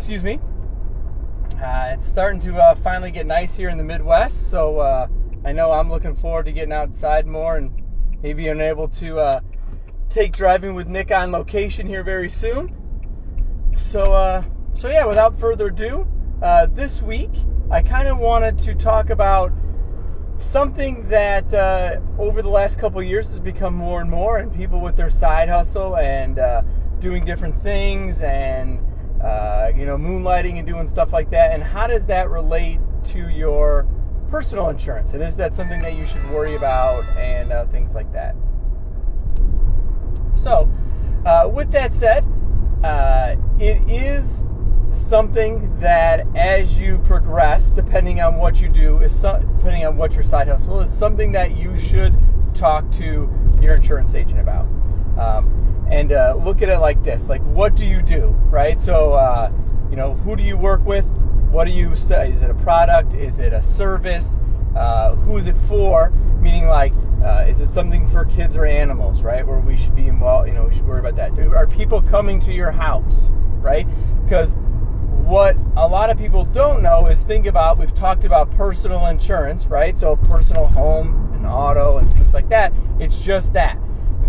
excuse me. It's starting to finally get nice here in the Midwest, so I know I'm looking forward to getting outside more and maybe being able to take driving with Nick on location here very soon. So yeah, without further ado, this week I kind of wanted to talk about something that over the last couple of years has become more and more, and people with their side hustle and doing different things and moonlighting and doing stuff like that, and how does that relate to your personal insurance, and is that something that you should worry about, and things like that. So with that said, it is something that as you progress, depending on what you do, depending on what your side hustle is, something that you should talk to your insurance agent about. And look at it like this: like, what do you do, right? So who do you work with? What do you say? Is it a product? Is it a service? Who is it for? Meaning, like, is it something for kids or animals, right? Where we should be involved, we should worry about that. Are people coming to your house, right? Because what a lot of people don't know is, we've talked about personal insurance, right? So personal home and auto and things like that. It's just that.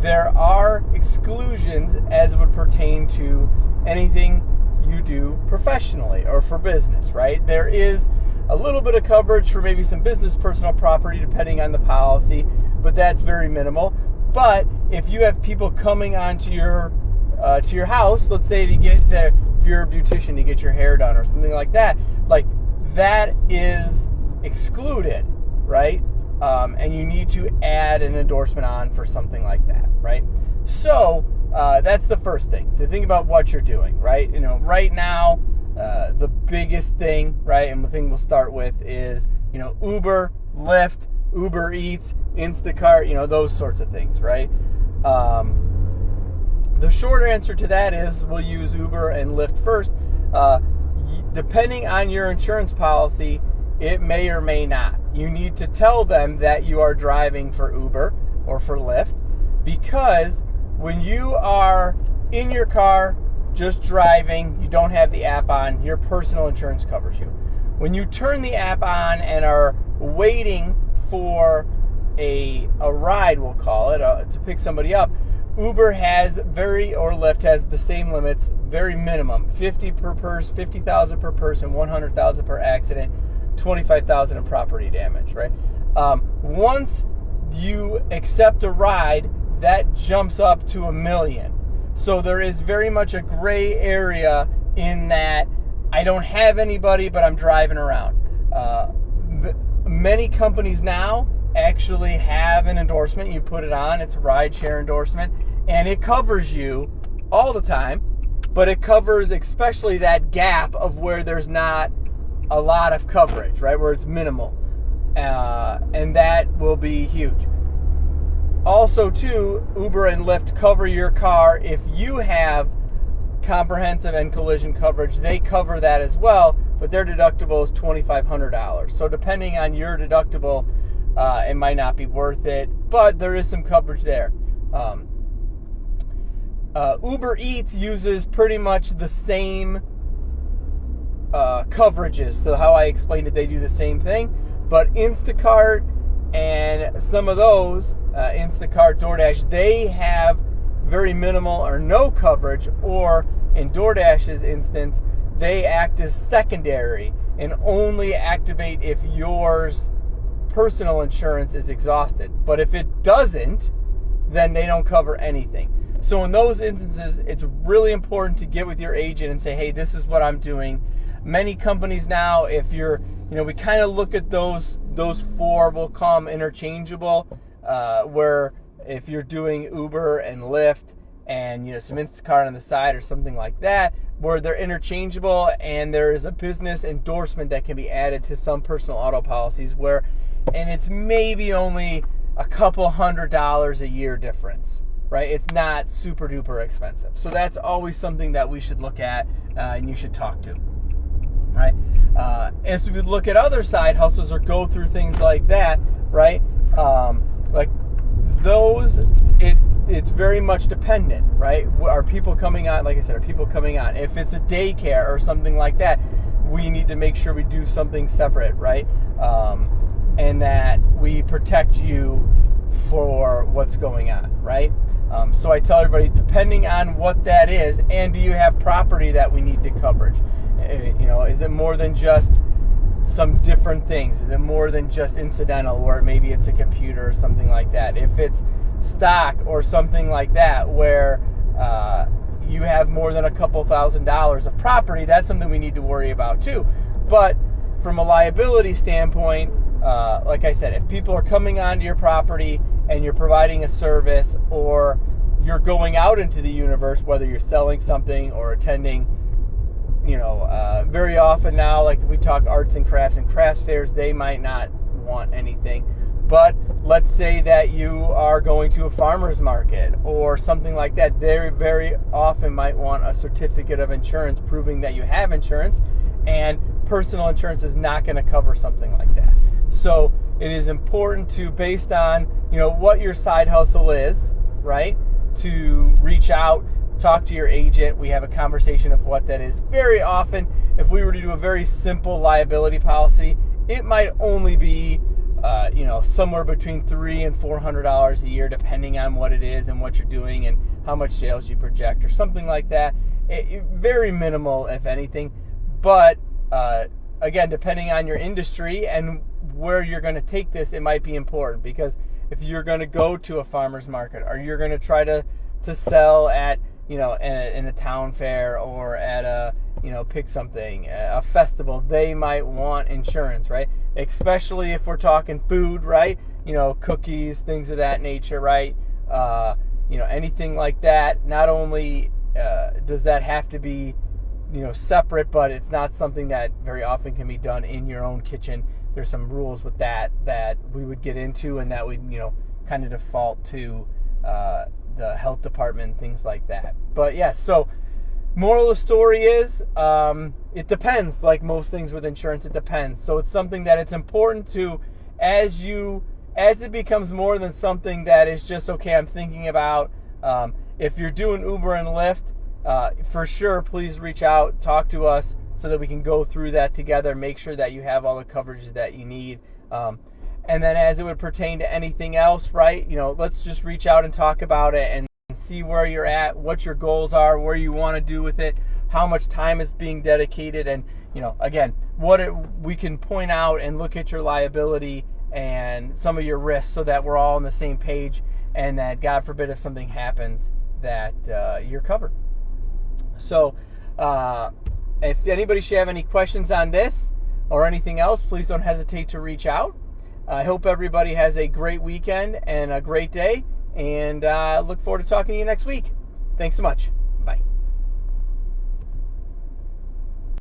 There are exclusions as it would pertain to anything you do professionally or for business, right? There is a little bit of coverage for maybe some business personal property depending on the policy, but that's very minimal. But if you have people coming onto your to your house, let's say if you're a beautician to get your hair done or something like that is excluded, right? And you need to add an endorsement on for something like that, right? So that's the first thing, to think about what you're doing, right? Right now, the biggest thing, right, and the thing we'll start with is, Uber, Lyft, Uber Eats, Instacart, those sorts of things, right? The short answer to that is we'll use Uber and Lyft first. Depending on your insurance policy, it may or may not. You need to tell them that you are driving for Uber or for Lyft, because when you are in your car just driving, you don't have the app on, your personal insurance covers you. When you turn the app on and are waiting for a ride, we'll call it, to pick somebody up, Uber or Lyft has the same limits, very minimum, 50,000 per person, 100,000 per accident, 25,000 in property damage, right? Once you accept a ride, that jumps up to $1 million. So there is very much a gray area in that I don't have anybody, but I'm driving around. Many companies now actually have an endorsement. You put it on, it's a Rideshare endorsement, and it covers you all the time, but it covers especially that gap of where there's not a lot of coverage, right, where it's minimal, and that will be huge. Also, too, Uber and Lyft cover your car if you have comprehensive and collision coverage. They cover that as well, but their deductible is $2,500. So depending on your deductible, it might not be worth it, but there is some coverage there. Uber Eats uses pretty much the same coverages. So how I explained it, they do the same thing, but Instacart and some of those, Instacart, DoorDash, they have very minimal or no coverage, or in DoorDash's instance, they act as secondary and only activate if yours personal insurance is exhausted. But if it doesn't, then they don't cover anything. So in those instances, it's really important to get with your agent and say, hey, this is what I'm doing. Many companies now, if you're, we kind of look at those four will come interchangeable, where if you're doing Uber and Lyft and some Instacart on the side or something like that, where they're interchangeable, and there is a business endorsement that can be added to some personal auto policies and it's maybe only a couple $100 a year difference, right? It's not super duper expensive. So that's always something that we should look at and you should talk to, right? As we look at other side hustles or go through things like that, right? Like those, it's very much dependent, right? Are people coming on? Like I said, are people coming on? If it's a daycare or something like that, we need to make sure we do something separate, right? And that we protect you for what's going on, right? So I tell everybody, depending on what that is, and do you have property that we need to coverage? Is it more than just some different things? Is it more than just incidental, or maybe it's a computer or something like that? If it's stock or something like that, where you have more than a couple $1,000s of property, that's something we need to worry about too. But from a liability standpoint, like I said, if people are coming onto your property and you're providing a service, or you're going out into the universe, whether you're selling something or attending, very often now, like if we talk arts and crafts fairs, they might not want anything. But let's say that you are going to a farmer's market or something like that, they very often might want a certificate of insurance proving that you have insurance, and personal insurance is not going to cover something like that. So it is important to, based on what your side hustle is, right, to reach out, talk to your agent. We have a conversation of what that is. Very often, if we were to do a very simple liability policy, it might only be somewhere between $300 and $400 a year, depending on what it is and what you're doing and how much sales you project or something like that. Very minimal, if anything. But again, depending on your industry and where you're going to take this, it might be important, because if you're going to go to a farmer's market, or you're going to try to sell at in a town fair, or at a pick something, a festival, they might want insurance, right? Especially if we're talking food, right? Cookies, things of that nature, right? Anything like that. Not only does that have to be separate, but it's not something that very often can be done in your own kitchen. There's some rules with that we would get into, and that would kind of default to the health department, things like that. But yes, so moral of the story is, it depends. Like most things with insurance, it depends. So it's something that it's important to, as it becomes more than something that is just, okay, I'm thinking about, if you're doing Uber and Lyft, for sure, please reach out, talk to us, so that we can go through that together, make sure that you have all the coverages that you need. And then as it would pertain to anything else, right, let's just reach out and talk about it and see where you're at, what your goals are, where you want to do with it, how much time is being dedicated, and, again, we can point out and look at your liability and some of your risks, so that we're all on the same page, and that, God forbid, if something happens, that you're covered. So, if anybody should have any questions on this or anything else, please don't hesitate to reach out. I hope everybody has a great weekend and a great day, and look forward to talking to you next week. Thanks so much.